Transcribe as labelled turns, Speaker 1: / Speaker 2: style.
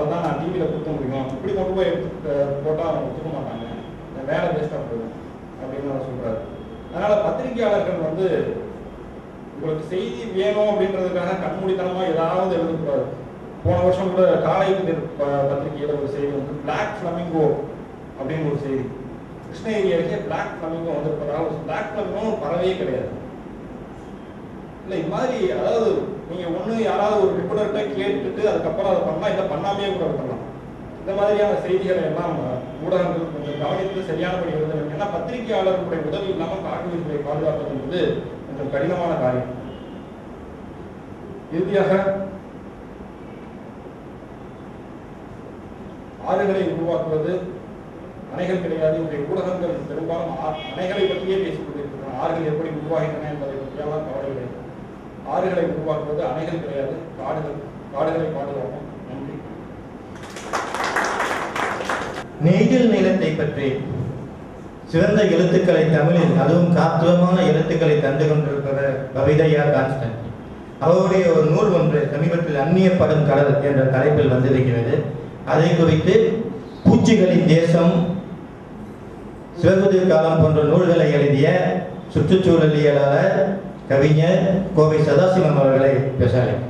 Speaker 1: அதான் நான் டிவியில் கொடுக்க முடியும், இப்படி கொண்டு போய் போட்டால் அவங்க ஒத்துக்க மாட்டாங்க, வேலை வேஸ்ட்டாக போயிடும் அப்படின்னு அவர் சொல்கிறாரு. அதனால் பத்திரிகையாளர்கள் வந்து உங்களுக்கு செய்தி வேணும் அப்படின்றதுக்காக கண்மூடித்தனமாக ஏதாவது எழுதக்கூடாது. போன வருஷம் கூட காலை பத்திரிகையில் ஒரு செய்தி வந்து பிளாக் ஃப்ளமிங்கோ அப்படின்னு ஒரு செய்தி, கிருஷ்ணகிரி அருகே பிளாக் ஃப்ளமிங்கோ வந்திருப்பதாக. பிளாக் ஃப்ளமிங்கோ பறவையே கிடையாது. இல்லை இது மாதிரி, அதாவது நீங்கள் ஒன்று யாராவது ஒரு ரிப்போர்ட்டர்கிட்ட கேட்டுட்டு அதுக்கப்புறம் அதை பண்ணலாம், இதை பண்ணாமே கூட இருக்கலாம். இந்த மாதிரியான செய்திகளை எல்லாம் ஊடகங்கள் கொஞ்சம் கவனித்து சரியானபடி எழுதணும். ஏன்னா பத்திரிகையாளர்களுடைய உதவி இல்லாமல் காட்டுயிர்களை பாதுகாப்பது என்பது கொஞ்சம் கடினமான காரியம். இறுதியாக ஆறுகளை உருவாக்குவது அணைகள் கிடையாது. இன்றைய ஊடகங்கள் பெரும்பாலும் அணைகளை பற்றியே பேசிக் கொண்டிருக்கின்றன. ஆறுகள் எப்படி உருவாகின்றன என்பதை பற்றியெல்லாம் கவலை கிடையாது. ஆறுகளை உருவாக்குவது அணைகள் கிடையாது, காடுகளை பாதுகாப்போம். நன்றி.
Speaker 2: நெய்தல் நிலத்தை பற்றி சிறந்த எழுத்துக்களை தமிழில், அதுவும் காத்துவமான எழுத்துக்களை தந்து கொண்டிருப்பவர் கவிதையா கான்ஸ்டன்ட். அவருடைய ஒரு நூல் ஒன்று சமீபத்தில் அந்நியப்படும் கடல் என்ற தலைப்பில் வந்திருக்கிறது. அதை குறித்து பூச்சிகளின் தேசம், சிவகுதிர் காலம் போன்ற நூல்களை எழுதிய சுற்றுச்சூழலியலாளர் கவிஞர் கோவை சதாசிவம் அவர்களை பேசலாம்.